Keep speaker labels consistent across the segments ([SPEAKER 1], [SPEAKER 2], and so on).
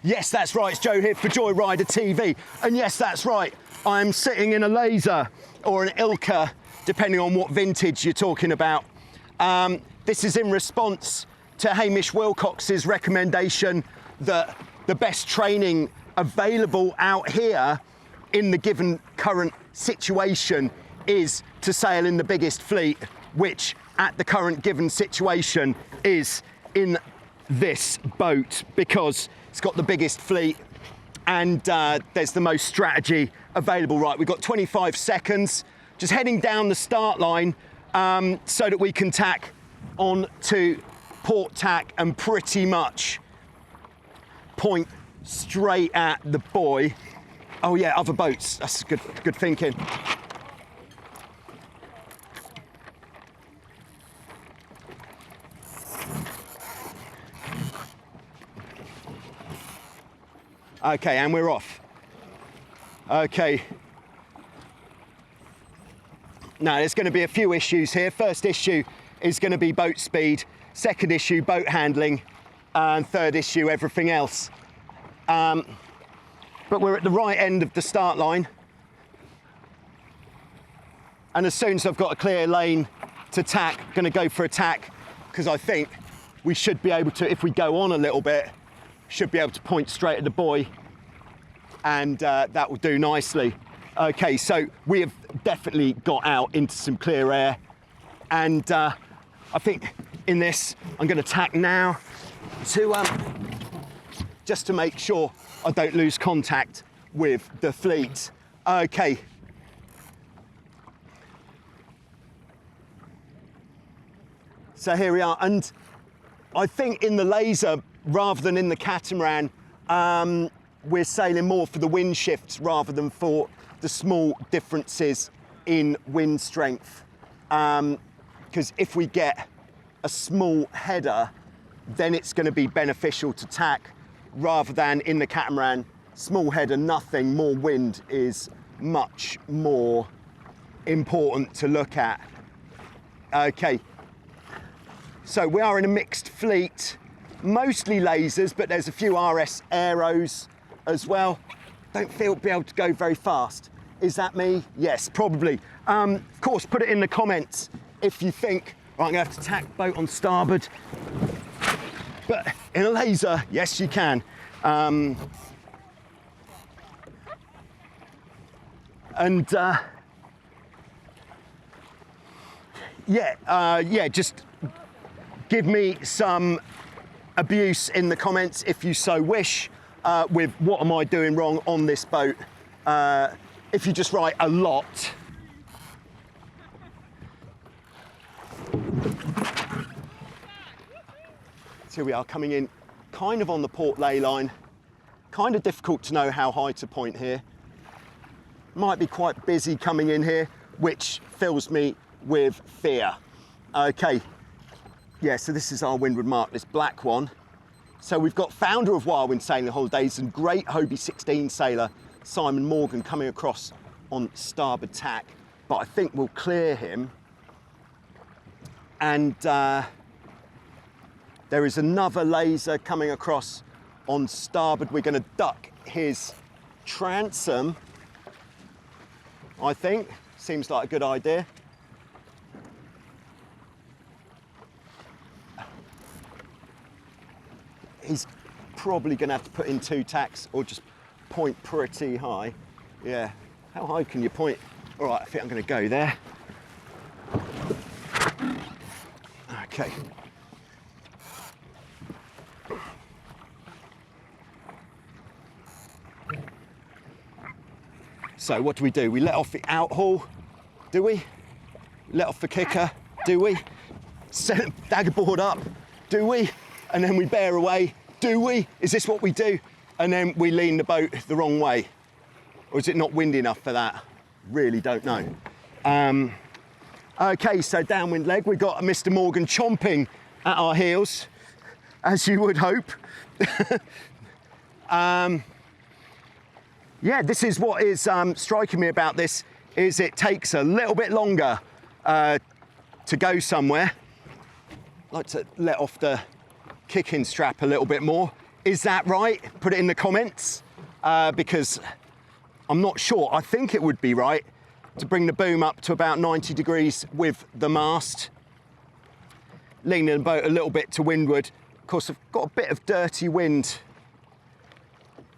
[SPEAKER 1] Yes, that's right, it's Joe here for Joyrider TV. And yes, that's right, I'm sitting in a laser or an ILCA, depending on what vintage you're talking about. This is in response to Hamish Wilcox's recommendation that the best training available out here in the given current situation is to sail in the biggest fleet, which at the current given situation is in this boat, because it's got the biggest fleet and there's the most strategy available. Right, we've got 25 seconds, just heading down the start line so that we can tack on to port tack and pretty much point straight at the buoy. Oh yeah, other boats, that's good thinking. Okay, and we're off. Okay. Now, there's going to be a few issues here. First issue is going to be boat speed. Second issue, boat handling. And third issue, everything else. But we're at the right end of the start line. And as soon as I've got a clear lane to tack, I'm going to go for a tack, because I think we should be able to, if we go on a little bit, should be able to point straight at the buoy, and that will do nicely. Okay, so we have definitely got out into some clear air, and I think in this I'm going to tack now to just to make sure I don't lose contact with the fleet. Okay. So here we are, and I think in the laser, rather than in the catamaran, we're sailing more for the wind shifts rather than for the small differences in wind strength. Because if we get a small header, then it's going to be beneficial to tack, rather than in the catamaran, small header, nothing, more wind is much more important to look at. Okay, so we are in a mixed fleet. Mostly lasers, but there's a few RS aeros as well. Don't feel be able to go very fast. Is that me? Yes, probably. Of course, put it in the comments if you think, right, I'm gonna have to tack boat on starboard. But in a laser, yes, you can. Yeah, just give me some abuse in the comments if you so wish, with what am I doing wrong on this boat. If you just write a lot. So here we are, coming in kind of on the port ley line. Kind of difficult to know how high to point here. Might be quite busy coming in here, which fills me with fear. Okay. Yeah, so this is our windward mark, this black one. So we've got founder of Wildwind Sailing Holidays and great Hobie 16 sailor, Simon Morgan, coming across on starboard tack. But I think we'll clear him. And there is another laser coming across on starboard. We're going to duck his transom, I think. Seems like a good idea. He's probably going to have to put in 2 tacks or just point pretty high. Yeah, how high can you point? All right, I think I'm going to go there. Okay. So what do? We let off the outhaul, do we? Let off the kicker, do we? Set dagger board up, do we? And then we bear away, do we? Is this what we do? And then we lean the boat the wrong way. Or is it not windy enough for that? Really don't know. Okay, so downwind leg, we've got Mr. Morgan chomping at our heels, as you would hope. Yeah, this is what is striking me about this, is it takes a little bit longer to go somewhere. I like to let off the kicking strap a little bit more. Is that right? Put it in the comments, because I'm not sure. I think it would be right to bring the boom up to about 90 degrees with the mast, leaning the boat a little bit to windward. Of course, I've got a bit of dirty wind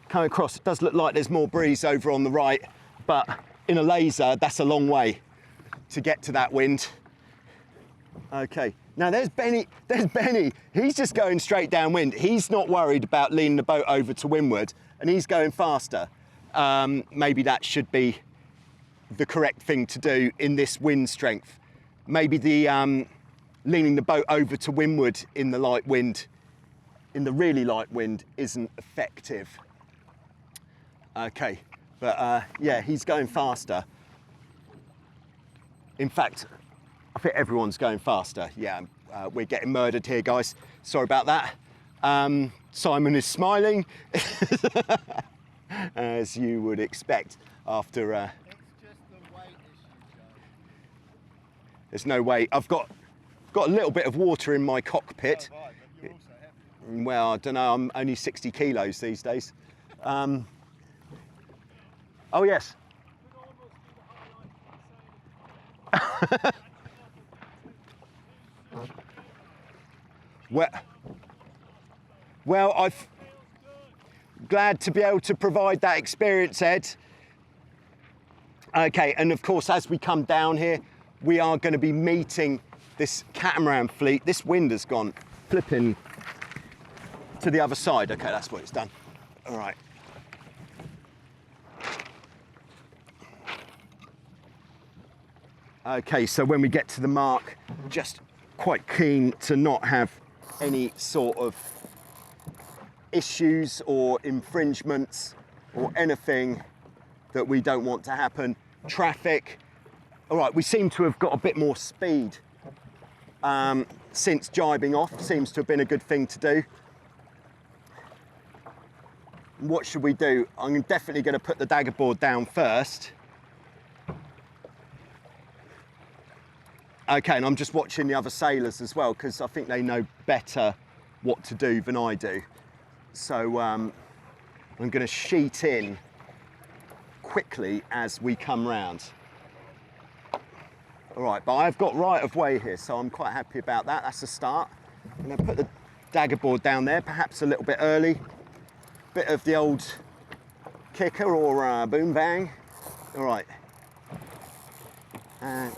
[SPEAKER 1] coming across. It does look like there's more breeze over on the right, but in a laser, that's a long way to get to that wind. Okay, now there's Benny. He's just going straight downwind. He's not worried about leaning the boat over to windward, and he's going faster. Maybe that should be the correct thing to do in this wind strength. Maybe the leaning the boat over to windward in the light wind, in the really light wind, isn't effective. Okay, but yeah, he's going faster. In fact, I think everyone's going faster. Yeah, we're getting murdered here, guys. Sorry about that. Simon is smiling, as you would expect after...
[SPEAKER 2] It's just the weight issue, Joe.
[SPEAKER 1] There's no weight. I've got a little bit of water in my cockpit.
[SPEAKER 2] Oh, right, but you're also heavy.
[SPEAKER 1] Well, I don't know, I'm only 60 kilos these days. Oh, yes. Well, I'm glad to be able to provide that experience, Ed. Okay, and of course, as we come down here, we are going to be meeting this catamaran fleet. This wind has gone flipping to the other side. Okay, that's what it's done. All right. Okay, so when we get to the mark, just quite keen to not have any sort of issues or infringements or anything that we don't want to happen. Traffic. All right, we seem to have got a bit more speed since jibing off. Seems to have been a good thing to do. What should we do? I'm definitely going to put the dagger board down first. Okay, and I'm just watching the other sailors as well, because I think they know better what to do than I do. So I'm going to sheet in quickly as we come round. All right, but I've got right of way here, so I'm quite happy about that. That's a start. I'm going to put the dagger board down there, perhaps a little bit early. Bit of the old kicker or boom bang. All right. And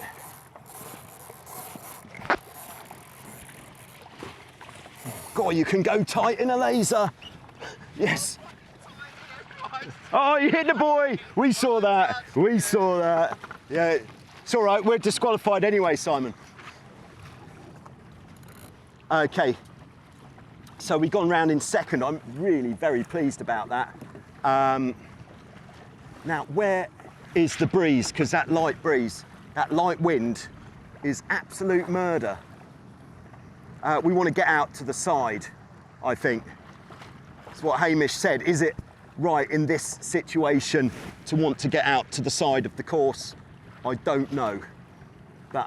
[SPEAKER 1] God, you can go tight in a laser. Yes. Oh, you hit the buoy. We saw that. We saw that. Yeah, it's all right. We're disqualified anyway, Simon. Okay. So we've gone round in second. I'm really very pleased about that. Now, where is the breeze? Because that light breeze, that light wind is absolute murder. We want to get out to the side, I think. That's what Hamish said. Is it right in this situation to want to get out to the side of the course? I don't know. But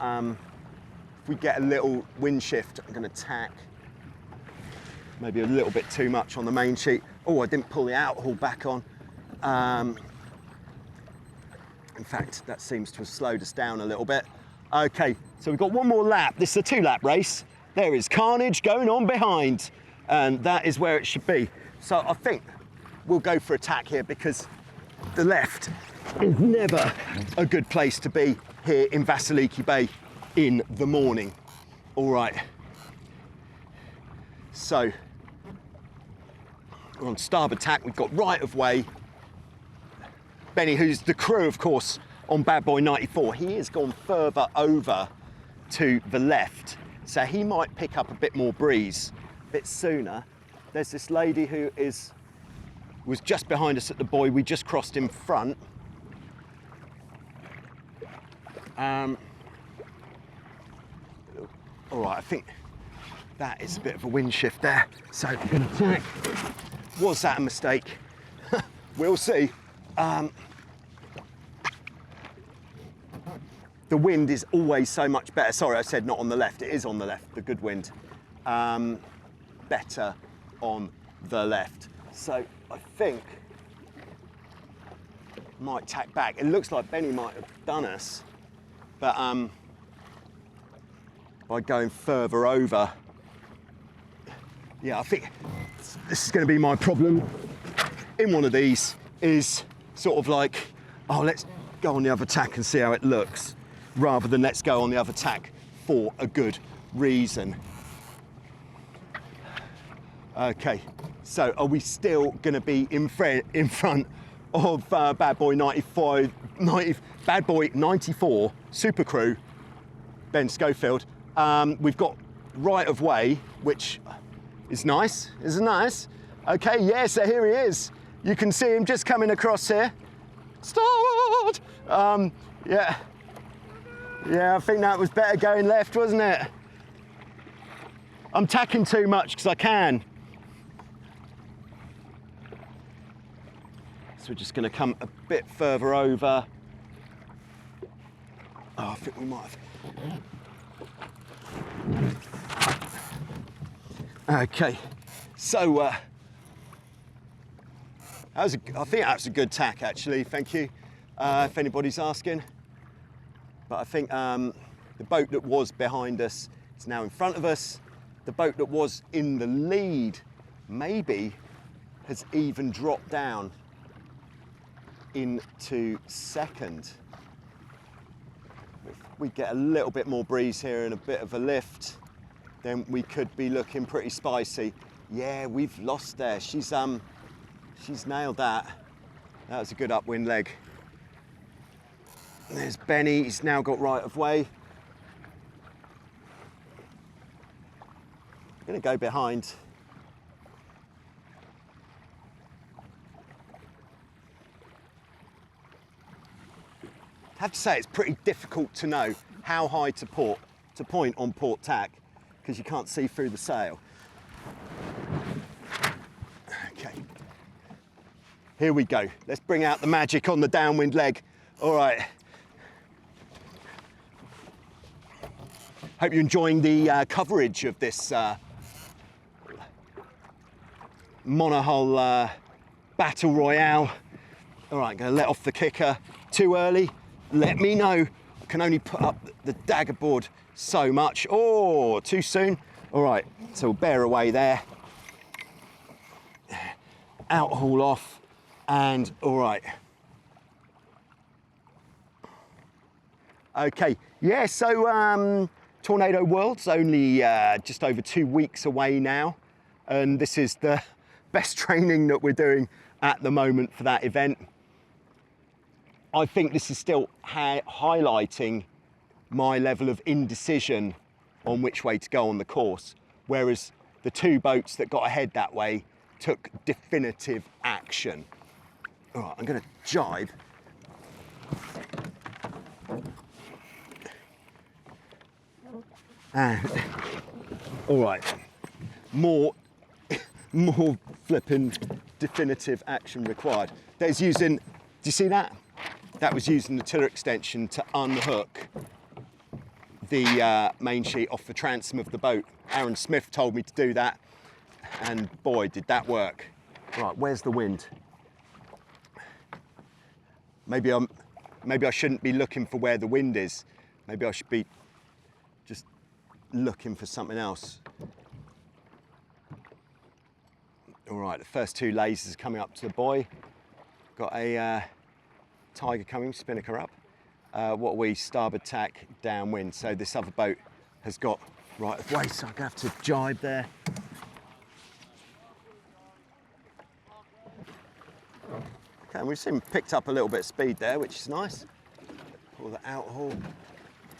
[SPEAKER 1] if we get a little wind shift, I'm going to tack. Maybe a little bit too much on the main sheet. Oh, I didn't pull the out-haul back on. In fact, that seems to have slowed us down a little bit. Okay, so we've got one more lap. This is a 2-lap race. There is carnage going on behind, and that is where it should be. So I think we'll go for attack here, because the left is never a good place to be here in Vassiliki Bay in the morning. All right. So we're on starboard tack. We've got right of way. Benny, who's the crew, of course, on Bad Boy 94, he has gone further over to the left. So he might pick up a bit more breeze a bit sooner. There's this lady who was just behind us at the buoy. We just crossed in front. All right, I think that is a bit of a wind shift there. So I'm going to tack. Was that a mistake? We'll see. The wind is always so much better. Sorry, I said not on the left. It is on the left, the good wind. Better on the left. So I think might tack back. It looks like Benny might have done us, but by going further over, yeah, I think this is going to be my problem in one of these, is sort of like, oh, let's go on the other tack and see how it looks, rather than let's go on the other tack for a good reason. Okay, so are we still going to be in front of Bad Boy 94 Super Crew, Ben Schofield? We've got right of way, which is nice, isn't it nice? Okay, yeah, so here he is. You can see him just coming across here. Start! Yeah, I think that was better going left, wasn't it? I'm tacking too much because I can. So we're just going to come a bit further over. Oh, I think we might have. Okay, so I think that was a good tack actually, thank you, if anybody's asking. But I think the boat that was behind us is now in front of us. The boat that was in the lead maybe has even dropped down into second. If we get a little bit more breeze here and a bit of a lift, then we could be looking pretty spicy. Yeah, we've lost there. She's nailed that. That was a good upwind leg. There's Benny, he's now got right of way. I'm gonna go behind. I have to say it's pretty difficult to know how high to point on port tack, because you can't see through the sail. Okay, here we go. Let's bring out the magic on the downwind leg. All right. Hope you're enjoying the coverage of this monohull battle royale. All right, gonna let off the kicker. Too early? Let me know. I can only put up the dagger board so much. Oh, too soon. All right, so we'll bear away there. Out haul off, and all right. Okay, yeah, so Tornado World's only just over 2 weeks away now, and this is the best training that we're doing at the moment for that event. I think this is still highlighting my level of indecision on which way to go on the course, whereas the two boats that got ahead that way took definitive action. All right, I'm gonna jibe. All right, more flipping definitive action required. There's using, do you see that? That was using the tiller extension to unhook the main sheet off the transom of the boat. Aaron Smith told me to do that, and boy, did that work. Right, where's the wind? Maybe I shouldn't be looking for where the wind is. Maybe I should be just looking for something else. All right, the first two lasers coming up to the buoy. Got a Tiger coming, spinnaker up. What are we? Starboard tack, downwind. So this other boat has got right of way, so I'm gonna have to jibe there. Okay, and we've seen picked up a little bit of speed there, which is nice. Pull the out haul,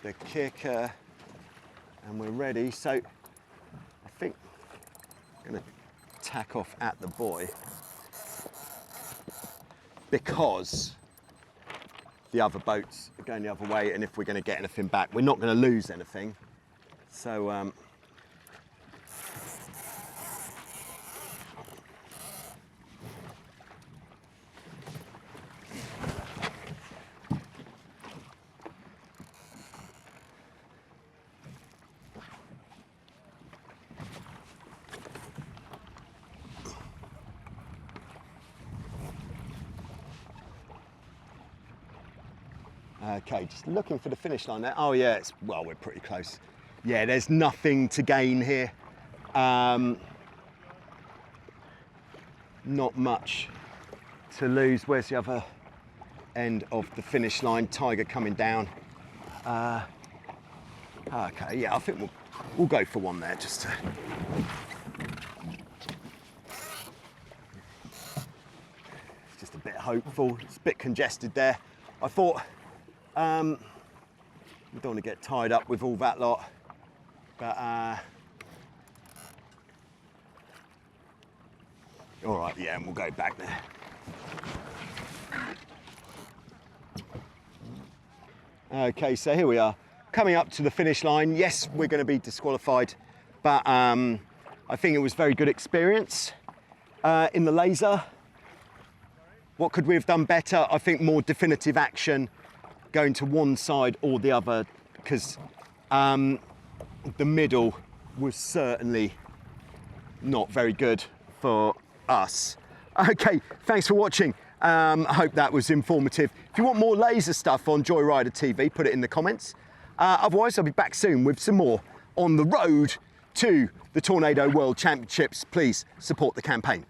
[SPEAKER 1] the kicker, and we're ready. So I think I'm gonna tack off at the buoy because the other boats are going the other way, and if we're going to get anything back, we're not going to lose anything. So Okay, just looking for the finish line there. Oh yeah, well, we're pretty close. Yeah, there's nothing to gain here. Not much to lose. Where's the other end of the finish line? Tiger coming down. Okay, yeah, I think we'll go for one there just to... It's just a bit hopeful. It's a bit congested there. I thought we don't want to get tied up with all that lot, but all right, yeah, and we'll go back there. Okay, so here we are, coming up to the finish line. Yes, we're going to be disqualified, but I think it was a very good experience in the laser. What could we have done better? I think more definitive action going to one side or the other, because the middle was certainly not very good for us. Okay, thanks for watching. I hope that was informative. If you want more laser stuff on Joyrider TV, put it in the comments. Otherwise, I'll be back soon with some more on the road to the Tornado World Championships. Please support the campaign.